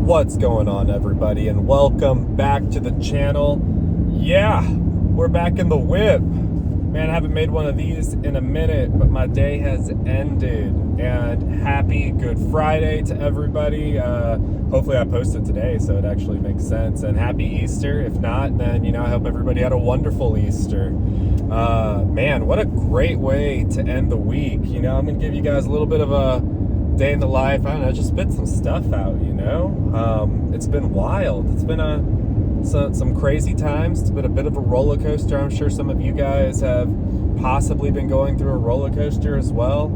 What's going on, everybody, and welcome back to the channel. Yeah, we're back in the whip. Man, I haven't made one of these in a minute, but my day has ended. And happy Good Friday to everybody. Hopefully I posted today, so it actually makes sense. And happy Easter. If not, then, I hope everybody had a wonderful Easter. Man, what a great way to end the week. I'm going to give you guys a little bit of a day in the life. I don't know, just spit some stuff out, It's been wild. It's been some crazy times. It's been a bit of a roller coaster. I'm sure some of you guys have possibly been going through a roller coaster as well.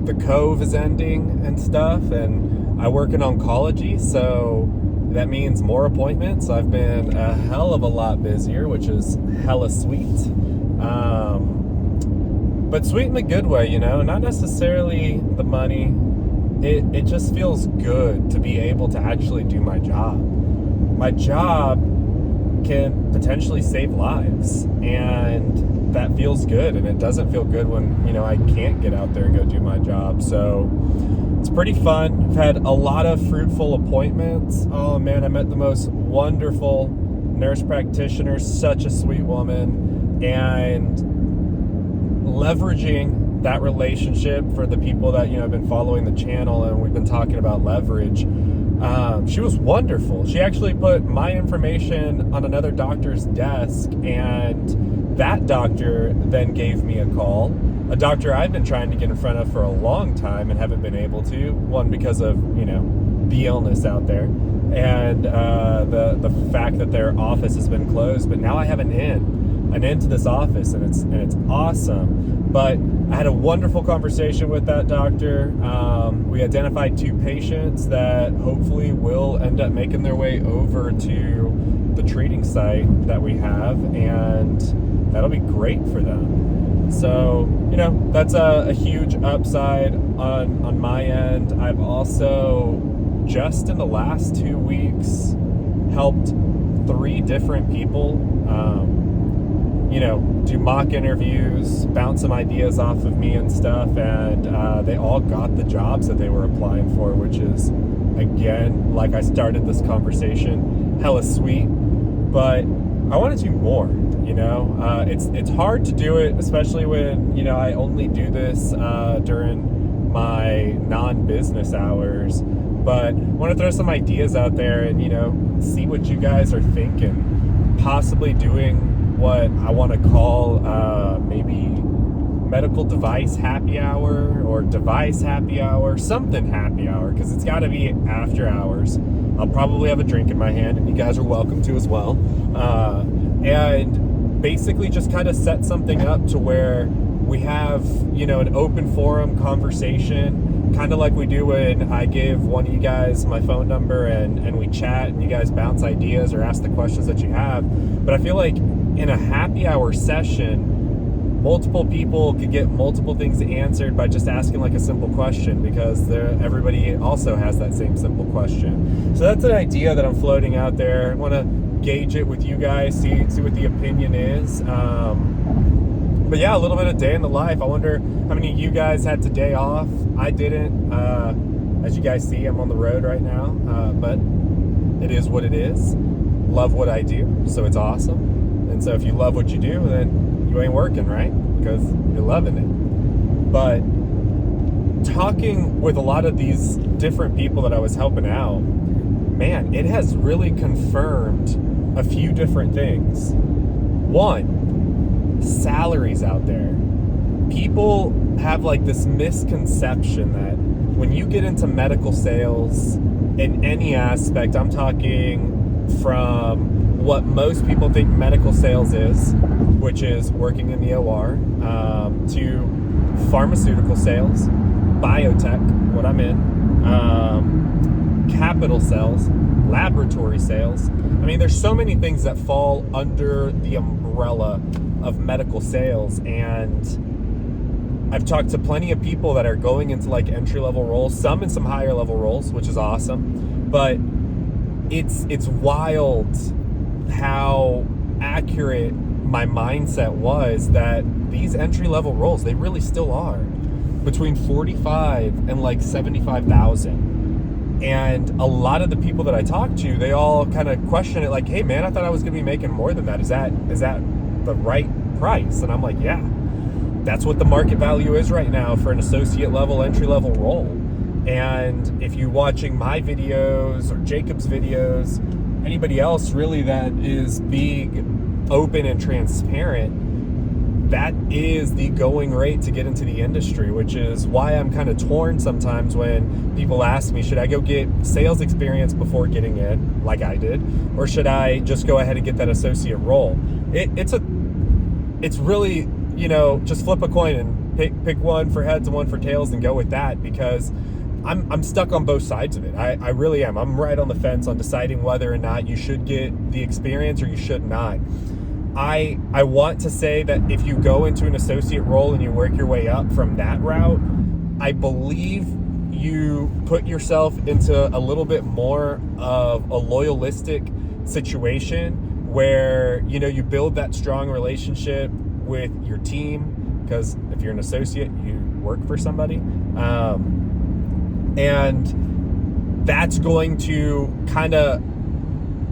The Cove is ending and stuff, and I work in oncology, so that means more appointments. I've been a hell of a lot busier, which is hella sweet. But sweet in a good way, not necessarily the money. It just feels good to be able to actually do my job. My job can potentially save lives, and that feels good, and it doesn't feel good when, I can't get out there and go do my job. So it's pretty fun. I've had a lot of fruitful appointments. Oh man, I met the most wonderful nurse practitioner, such a sweet woman, and leveraging that relationship for the people that have been following the channel, and we've been talking about leverage. She was wonderful. She actually put my information on another doctor's desk, and that doctor then gave me a call. A doctor I've been trying to get in front of for a long time and haven't been able to. One, because of the illness out there, and the fact that their office has been closed. But now I have an in to this office, and it's awesome. But I had a wonderful conversation with that doctor. We identified 2 patients that hopefully will end up making their way over to the treating site that we have, and that'll be great for them. So, that's a huge upside on my end. I've also, just in the last 2 weeks, helped 3 different people do mock interviews, bounce some ideas off of me and stuff, and they all got the jobs that they were applying for, which is, again, like I started this conversation, hella sweet. But I want to do more. It's hard to do it, especially when I only do this during my non-business hours. But I want to throw some ideas out there and see what you guys are thinking, possibly doing what I want to call maybe medical device happy hour or device happy hour, something happy hour, because it's got to be after hours. I'll probably have a drink in my hand, and you guys are welcome to as well. And basically just kind of set something up to where we have, an open forum conversation, kind of like we do when I give one of you guys my phone number and we chat and you guys bounce ideas or ask the questions that you have. But I feel like in a happy hour session, multiple people could get multiple things answered by just asking like a simple question, because everybody also has that same simple question. So that's an idea that I'm floating out there. I want to gauge it with you guys, see what the opinion is. But yeah, a little bit of day in the life. I wonder how many of you guys had today off. I didn't. As you guys see, I'm on the road right now, but it is what it is. Love what I do, so it's awesome. And so if you love what you do, then you ain't working, right? Because you're loving it. But talking with a lot of these different people that I was helping out, man, it has really confirmed a few different things. One, salaries out there. People have like this misconception that when you get into medical sales in any aspect, I'm talking from what most people think medical sales is, which is working in the OR, to pharmaceutical sales, biotech, what I'm in, capital sales, laboratory sales. I mean, there's so many things that fall under the umbrella of medical sales, and I've talked to plenty of people that are going into like entry-level roles, some in some higher level roles, which is awesome. But it's wild how accurate my mindset was that these entry-level roles, they really still are between 45 and like 75,000. And a lot of the people that I talk to, they all kind of question it like, hey man, I thought I was gonna be making more than that. Is that the right price? And I'm like, yeah, that's what the market value is right now for an associate level, entry level role. And if you're watching my videos or Jacob's videos, anybody else really that is being open and transparent, that is the going rate to get into the industry, which is why I'm kind of torn sometimes when people ask me, should I go get sales experience before getting in, like I did, or should I just go ahead and get that associate role? It's really, just flip a coin and pick one for heads and one for tails and go with that, because I'm stuck on both sides of it. I really am. I'm right on the fence on deciding whether or not you should get the experience or you should not. I want to say that if you go into an associate role and you work your way up from that route, I believe you put yourself into a little bit more of a loyalistic situation where, you build that strong relationship with your team, because if you're an associate, you work for somebody. And that's going to kind of,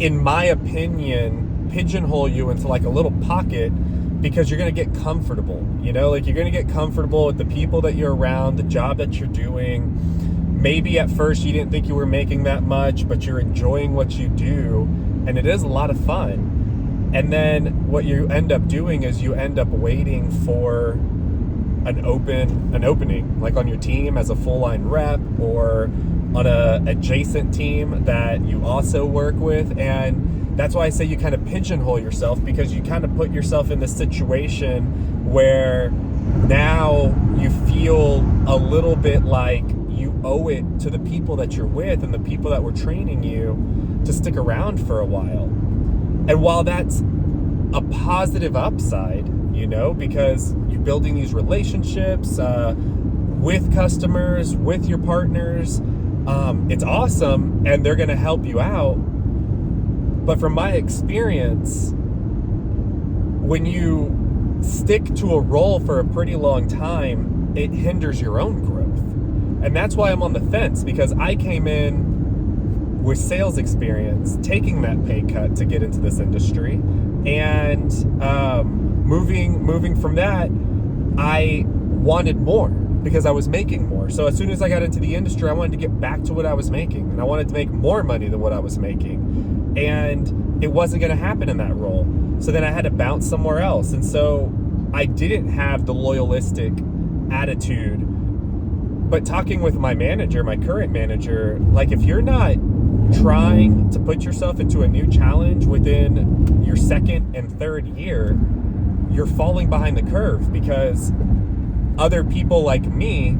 in my opinion, pigeonhole you into like a little pocket, because you're going to get comfortable, like you're going to get comfortable with the people that you're around, the job that you're doing. Maybe at first you didn't think you were making that much, but you're enjoying what you do, and it is a lot of fun. And then what you end up doing is you end up waiting for an opening, like on your team as a full line rep, or on a adjacent team that you also work with. And that's why I say you kind of pigeonhole yourself, because you kind of put yourself in this situation where now you feel a little bit like you owe it to the people that you're with and the people that were training you to stick around for a while. And while that's a positive upside, because you're building these relationships with customers, with your partners, it's awesome, and they're going to help you out. But from my experience, when you stick to a role for a pretty long time, it hinders your own growth. And that's why I'm on the fence, because I came in with sales experience, taking that pay cut to get into this industry, and moving from that, I wanted more because I was making more. So as soon as I got into the industry, I wanted to get back to what I was making, and I wanted to make more money than what I was making. And it wasn't going to happen in that role. So then I had to bounce somewhere else. And so I didn't have the loyalistic attitude. But talking with my manager, my current manager, like if you're not trying to put yourself into a new challenge within your second and third year, you're falling behind the curve, because other people like me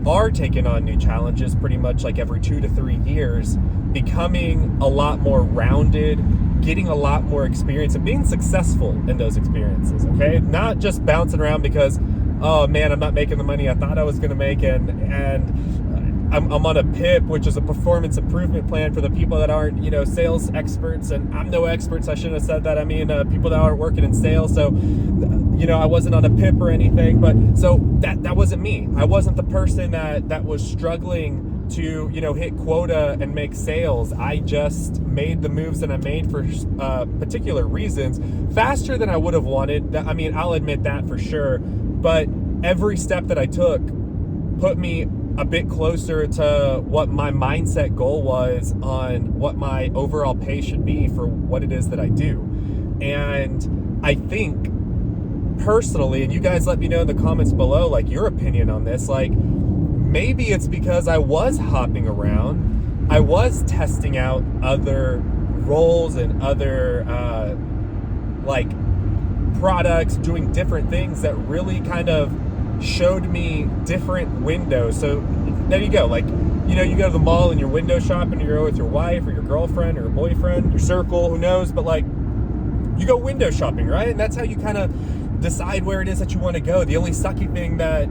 are taking on new challenges pretty much like every 2 to 3 years, becoming a lot more rounded, getting a lot more experience, and being successful in those experiences, okay? Not just bouncing around because, oh man, I'm not making the money I thought I was going to make, and I'm on a PIP, which is a performance improvement plan for the people that aren't, sales experts, and I'm no expert, so I shouldn't have said that. I mean, people that aren't working in sales, so, I wasn't on a PIP or anything, but so that wasn't me. I wasn't the person that was struggling to, hit quota and make sales. I just made the moves that I made for particular reasons faster than I would have wanted. I mean, I'll admit that for sure, but every step that I took put me a bit closer to what my mindset goal was on what my overall pay should be for what it is that I do. And I think personally, and you guys let me know in the comments below, like your opinion on this, like maybe it's because I was hopping around, I was testing out other roles and other products, doing different things that really kind of showed me different windows. So there you go, like, you go to the mall and you're window shopping, you go with your wife or your girlfriend or your boyfriend, your circle, who knows, but like you go window shopping, right? And that's how you kind of decide where it is that you want to go. The only sucky thing that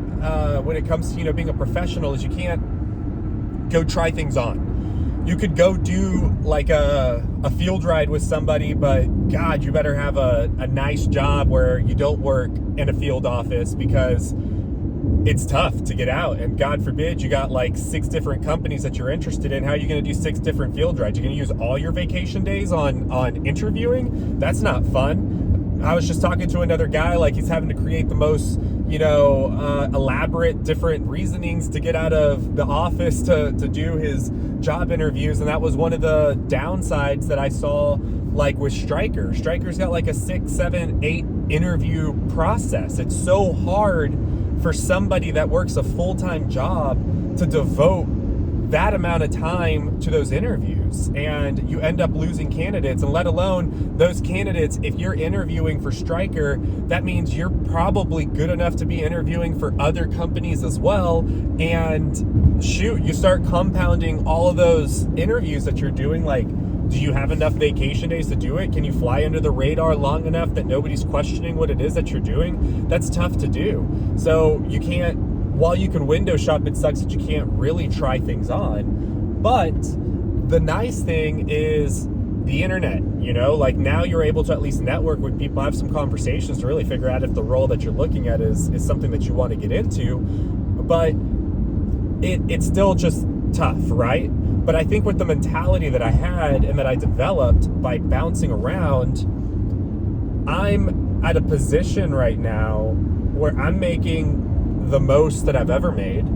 when it comes to being a professional is you can't go try things on. You could go do like a field ride with somebody, but God, you better have a nice job where you don't work in a field office, because it's tough to get out. And God forbid you got like 6 different companies that you're interested in. How are you going to do 6 different field rides? You're going to use all your vacation days on interviewing? That's not fun. I was just talking to another guy, like he's having to create the most, elaborate different reasonings to get out of the office to do his job interviews. And that was one of the downsides that I saw, like with Stryker. Stryker's got like a 6, 7, 8 interview process. It's so hard for somebody that works a full-time job to devote that amount of time to those interviews, and you end up losing candidates. And let alone those candidates, if you're interviewing for Stryker, that means you're probably good enough to be interviewing for other companies as well. And shoot, you start compounding all of those interviews that you're doing. Like, do you have enough vacation days to do it? Can you fly under the radar long enough that nobody's questioning what it is that you're doing? That's tough to do. So you can't, while you can window shop, it sucks that you can't really try things on. But the nice thing is the internet, like now you're able to at least network with people, have some conversations to really figure out if the role that you're looking at is something that you want to get into. But it's still just tough, right? But I think with the mentality that I had and that I developed by bouncing around, I'm at a position right now where I'm making the most that I've ever made.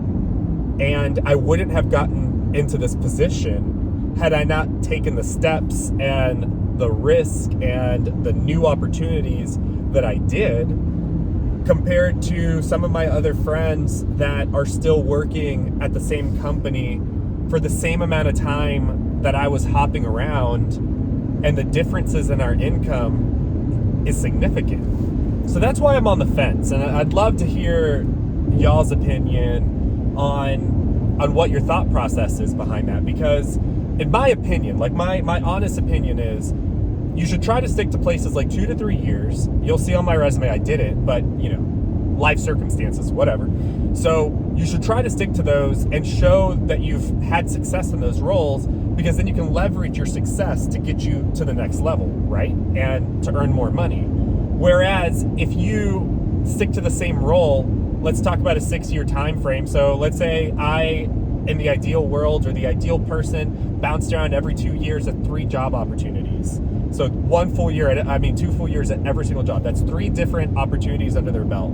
And I wouldn't have gotten into this position had I not taken the steps and the risk and the new opportunities that I did, compared to some of my other friends that are still working at the same company for the same amount of time that I was hopping around, and the differences in our income is significant. So that's why I'm on the fence, and I'd love to hear y'all's opinion on what your thought process is behind that. Because in my opinion, like my honest opinion is, you should try to stick to places like 2 to 3 years. You'll see on my resume I didn't, but life circumstances, whatever. So you should try to stick to those and show that you've had success in those roles, because then you can leverage your success to get you to the next level, right? And to earn more money. Whereas if you stick to the same role, let's talk about a 6-year time frame. So let's say I, in the ideal world, or the ideal person, bounced around every 2 years at 3 job opportunities. So 2 full years at every single job. That's 3 different opportunities under their belt.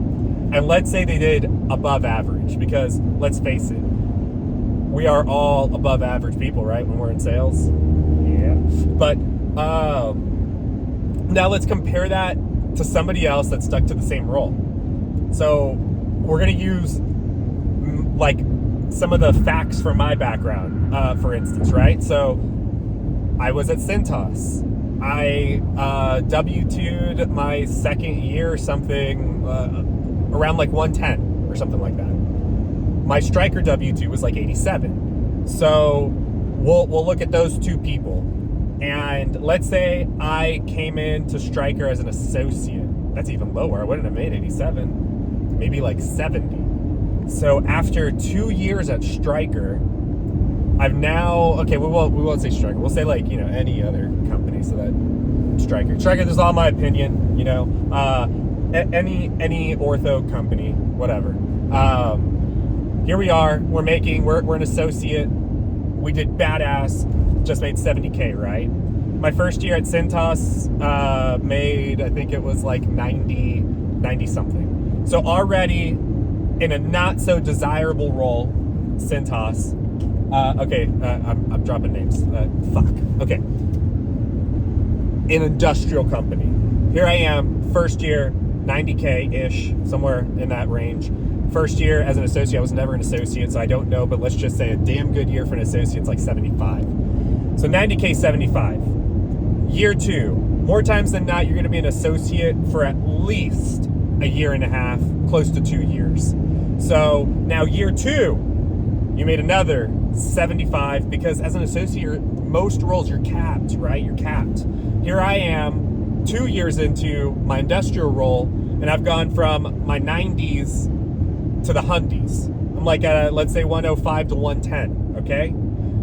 And let's say they did above average, because let's face it, we are all above average people, right? When we're in sales. Yeah. But now let's compare that to somebody else that's stuck to the same role. So we're going to use like some of the facts from my background, for instance, right? So I was at Cintas. I W-2'd my second year or something, around like 110 or something like that. My Stryker W-2 was like 87. So we'll look at those 2 people. And let's say I came into Stryker as an associate. That's even lower. I wouldn't have made 87. Maybe like 70. So after 2 years at Stryker, I've now, okay, we won't say Stryker. We'll say like, any other company. So that Stryker, this is all my opinion, any ortho company, whatever. Here we are, we're an associate. We did badass, just made 70K, right? My first year at Cintas, made, I think it was like 90 something. So already in a not so desirable role, Cintas. I'm dropping names. Okay. An industrial company. Here I am, first year, 90K-ish, somewhere in that range. First year as an associate, I was never an associate, so I don't know, but let's just say a damn good year for an associate is like 75. So 90K, 75. Year 2, more times than not, you're going to be an associate for at least a year and a half, close to 2 years. So now year 2, you made another 75, because as an associate, most roles you're capped, right? You're capped. Here I am, 2 years into my industrial role, and I've gone from my 90s to the hundies. I'm like at, let's say 105 to 110, okay?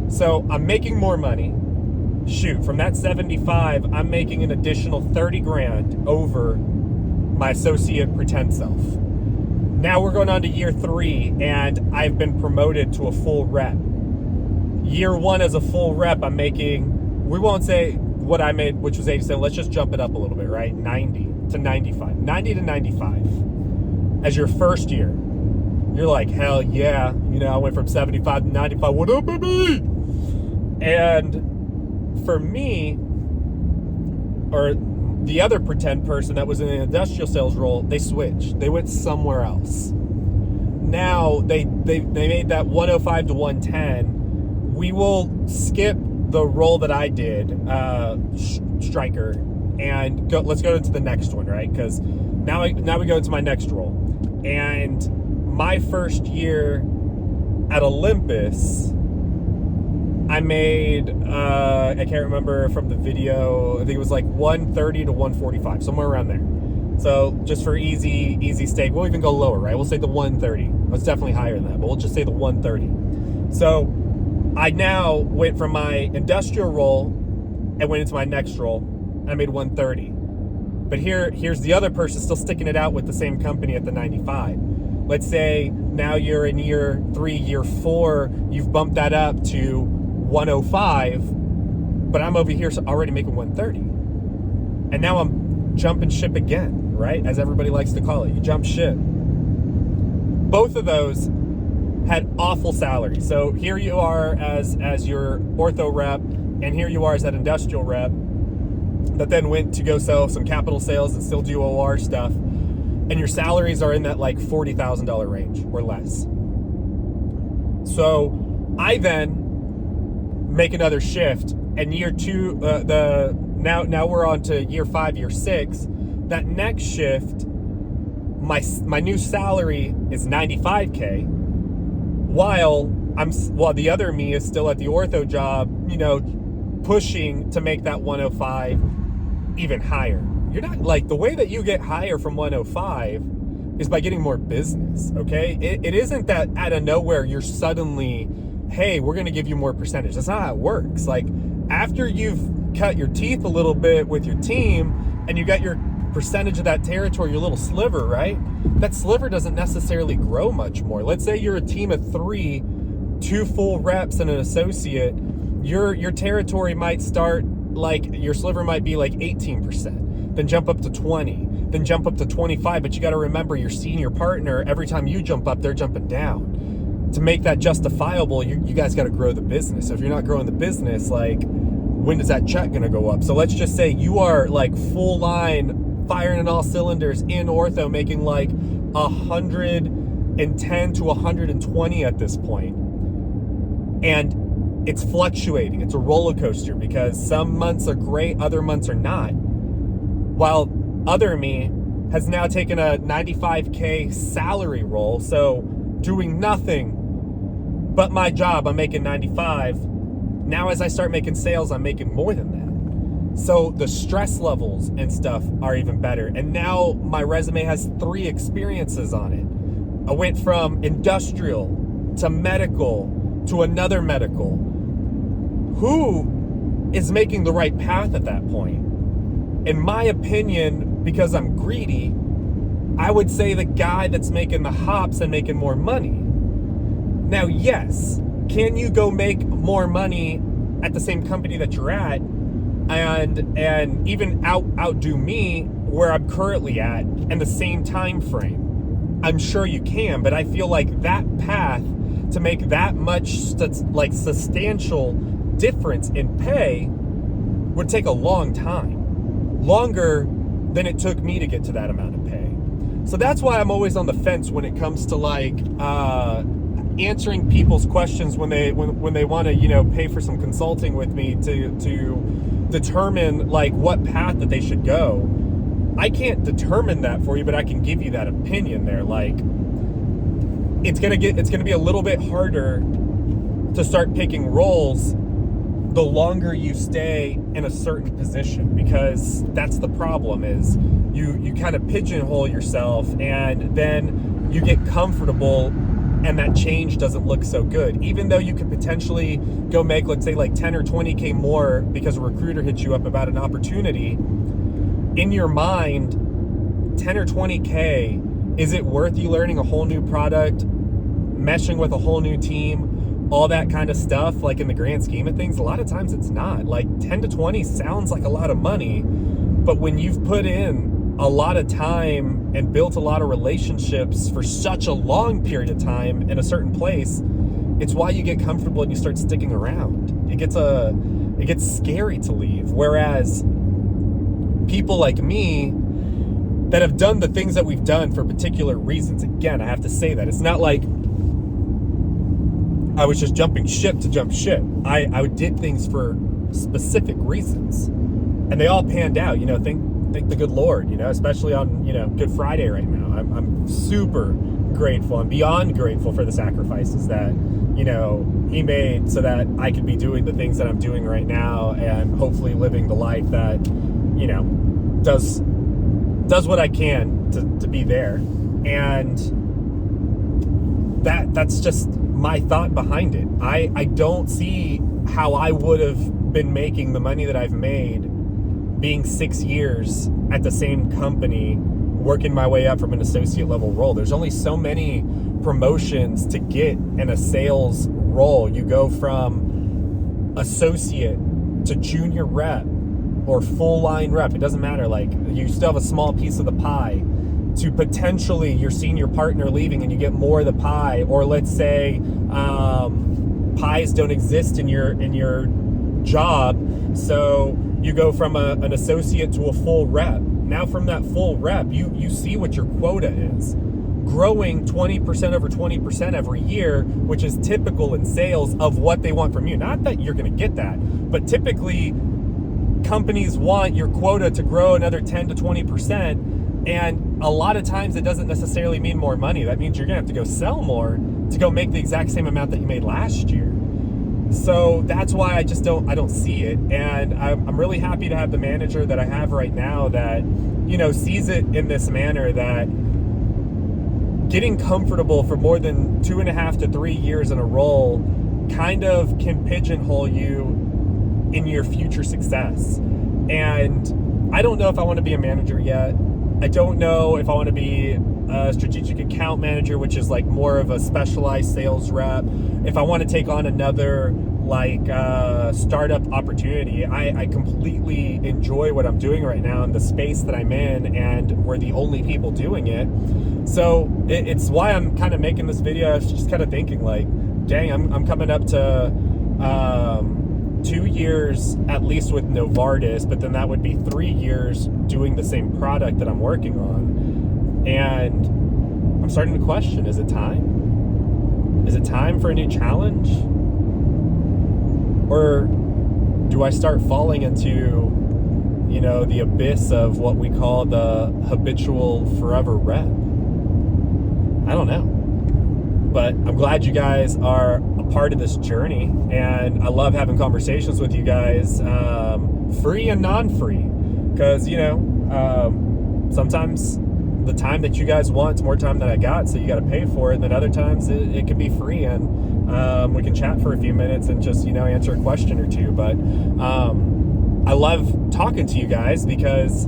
So I'm making more money. Shoot, from that 75, I'm making an additional 30 grand over my associate pretend self. Now we're going on to year 3, and I've been promoted to a full rep. Year 1 as a full rep, I'm making, we won't say what I made, which was 87. Let's just jump it up a little bit, right? 90 to 95. 90 to 95 as your first year. You're like, hell yeah. You know, I went from 75 to 95. What up, baby? And for me, or the other pretend person that was in an industrial sales role, they switched. They went somewhere else. Now they made that 105 to 110. We will skip the role that I did, striker, and let's go into the next one, right? Because now we go into my next role. And my first year at Olympus, I made, I can't remember from the video, I think it was like 130 to 145, somewhere around there. So just for easy stake, we'll even go lower, right? We'll say the 130. It's definitely higher than that, but we'll just say the 130. So I now went from my industrial role and went into my next role, and I made 130. But here's the other person still sticking it out with the same company at the 95. Let's say now you're in year 3, year 4, you've bumped that up to 105, but I'm over here already making 130. And now I'm jumping ship again, right? As everybody likes to call it. You jump ship. Both of those had awful salaries. So here you are as your ortho rep, and here you are as that industrial rep that then went to go sell some capital sales and still do OR stuff. And your salaries are in that like $40,000 range or less. So I then make another shift, and year 2, now we're on to year 5, year 6. That next shift, my new salary is $95K, while the other me is still at the ortho job, you know, pushing to make that 105 even higher. You're not, like, the way that you get higher from 105 is by getting more business, okay? It isn't that out of nowhere you're suddenly, hey, we're going to give you more percentage. That's not how it works. Like, after you've cut your teeth a little bit with your team and you got your percentage of that territory, your little sliver, right? That sliver doesn't necessarily grow much more. Let's say you're a team of 3, 2 full reps and an associate. Your territory might start, like, your sliver might be like 18%, then jump up to 20, then jump up to 25. But you got to remember, your senior partner, every time you jump up, they're jumping down. To make that justifiable, you guys got to grow the business. So if you're not growing the business, like, when is that check going to go up? So let's just say you are like full line, firing in all cylinders in ortho, making like 110 to 120 at this point. And it's fluctuating. It's a roller coaster because some months are great, other months are not. While other me has now taken a 95K salary role, so doing nothing but my job, I'm making 95. Now as I start making sales, I'm making more than that. So the stress levels and stuff are even better. And now my resume has 3 experiences on it. I went from industrial to medical to another medical. Who is making the right path at that point? In my opinion, because I'm greedy, I would say the guy that's making the hops and making more money. Now, yes, can you go make more money at the same company that you're at and even outdo me where I'm currently at in the same time frame? I'm sure you can, but I feel like that path to make that much like substantial difference in pay would take a long time, longer than it took me to get to that amount of pay. So that's why I'm always on the fence when it comes to like answering people's questions when they want to, you know, pay for some consulting with me to determine like what path that they should go. I can't determine that for you, but I can give you that opinion there. Like, it's gonna be a little bit harder to start picking roles the longer you stay in a certain position, because that's the problem, is you kind of pigeonhole yourself and then you get comfortable and that change doesn't look so good. Even though you could potentially go make, let's say, like 10 or 20K more because a recruiter hits you up about an opportunity, in your mind, 10 or 20K Is it worth you learning a whole new product, meshing with a whole new team, all that kind of stuff? Like, in the grand scheme of things, a lot of times it's not. Like, 10 to 20 sounds like a lot of money, but when you've put in a lot of time and built a lot of relationships for such a long period of time in a certain place, it's why you get comfortable and you start sticking around. It gets scary to leave. Whereas people like me that have done the things that we've done for particular reasons, again, I have to say that it's not like I was just jumping ship to jump ship. I did things for specific reasons, and they all panned out. Thank the good Lord. Especially on Good Friday right now. I'm super grateful. I'm beyond grateful for the sacrifices that He made so that I could be doing the things that I'm doing right now, and hopefully living the life that does what I can to be there. And that's just my thought behind it. I don't see how I would have been making the money that I've made being 6 years at the same company, working my way up from an associate level role. There's only so many promotions to get in a sales role. You go from associate to junior rep or full line rep. It doesn't matter. Like, you still have a small piece of the pie, to potentially your senior partner leaving and you get more of the pie. Or let's say pies don't exist in your job, so you go from an associate to a full rep. Now from that full rep, you see what your quota is. Growing 20% over 20% every year, which is typical in sales of what they want from you. Not that you're going to get that, but typically companies want your quota to grow another 10 to 20%. And a lot of times it doesn't necessarily mean more money. That means you're going to have to go sell more to go make the exact same amount that you made last year. So that's why I don't see it. And I'm really happy to have the manager that I have right now that, sees it in this manner, that getting comfortable for more than 2.5 to 3 years in a role kind of can pigeonhole you in your future success. And I don't know if I want to be a manager yet. I don't know if I want to be a strategic account manager, which is like more of a specialized sales rep. If I want to take on another startup opportunity, I completely enjoy what I'm doing right now in the space that I'm in, and we're the only people doing it. So it's why I'm kind of making this video. I was just kind of thinking like, dang, I'm coming up to 2 years at least with Novartis, but then that would be 3 years doing the same product that I'm working on. And I'm starting to question, is it time? Is it time for a new challenge? Or do I start falling into, the abyss of what we call the habitual forever rep? I don't know. But I'm glad you guys are a part of this journey, and I love having conversations with you guys, free and non-free, because sometimes the time that you guys want is more time than I got, so you got to pay for it. And then other times it can be free, and we can chat for a few minutes and just answer a question or two. But I love talking to you guys because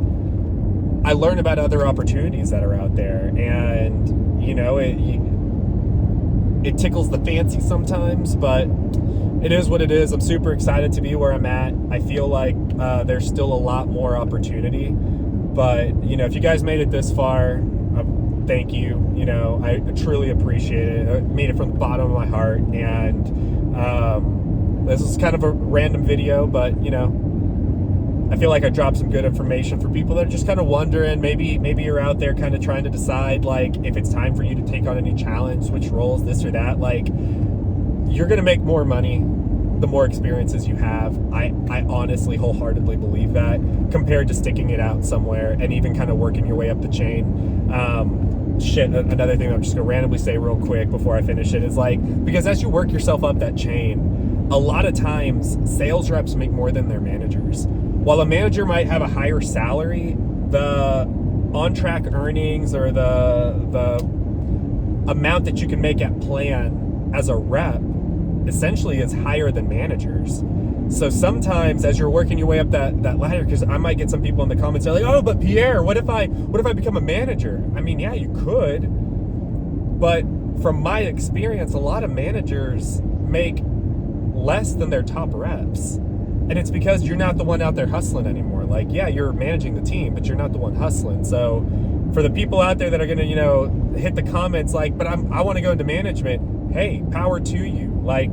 I learn about other opportunities that are out there, and it tickles the fancy sometimes, but it is what it is. I'm super excited to be where I'm at. I feel like there's still a lot more opportunity, but if you guys made it this far, thank you. I truly appreciate it. I made it from the bottom of my heart, and this is kind of a random video, but I feel like I dropped some good information for people that are just kind of wondering. Maybe you're out there kind of trying to decide, like, if it's time for you to take on a new challenge, switch roles, this or that. Like, you're going to make more money the more experiences you have. I honestly wholeheartedly believe that, compared to sticking it out somewhere and even kind of working your way up the chain. Another thing I'm just going to randomly say real quick before I finish it is, like, because as you work yourself up that chain, a lot of times sales reps make more than their managers. While a manager might have a higher salary, the on-track earnings or the amount that you can make at plan as a rep essentially is higher than managers. So sometimes as you're working your way up that ladder, because I might get some people in the comments say like, oh, but Pierre, what if I become a manager? I mean, yeah, you could, but from my experience, a lot of managers make less than their top reps. And it's because you're not the one out there hustling anymore. Like, yeah, you're managing the team, but you're not the one hustling. So for the people out there that are going to, hit the comments like, but I want to go into management, hey, power to you. Like,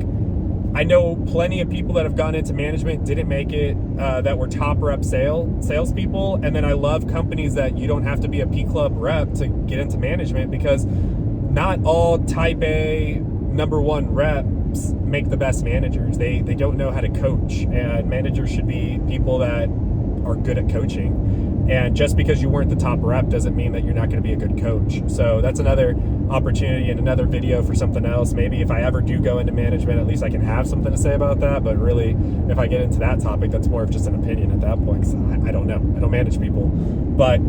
I know plenty of people that have gone into management, didn't make it, that were top rep salespeople. And then I love companies that you don't have to be a P Club rep to get into management, because not all type A #1 reps make the best managers. They don't know how to coach, and managers should be people that are good at coaching. And just because you weren't the top rep doesn't mean that you're not going to be a good coach. So that's another opportunity and another video for something else. Maybe if I ever do go into management, at least I can have something to say about that. But really, if I get into that topic, that's more of just an opinion at that point, because I don't know. I don't manage people. But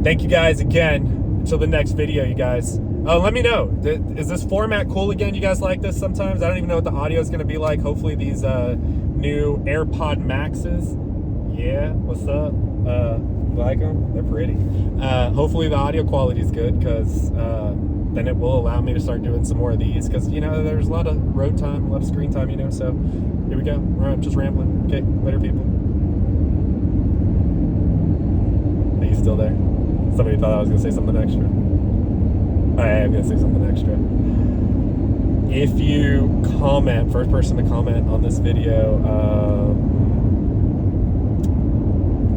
thank you guys again. Until the next video, you guys. Let me know. Is this format cool again? You guys like this sometimes? I don't even know what the audio is going to be like. Hopefully these new AirPod Maxes. Yeah, what's up? Like them? They're pretty. Hopefully the audio quality is good, because then it will allow me to start doing some more of these, because there's a lot of road time, a lot of screen time, so here we go. All right, I'm just rambling. Okay, later, people. Are you still there? Somebody thought I was going to say something extra. I am going to say something extra. If you comment, first person to comment on this video,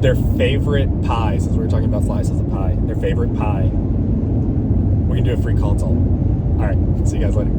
their favorite pie, since we were talking about slices of pie, their favorite pie, we can do a free consult. All right, see you guys later.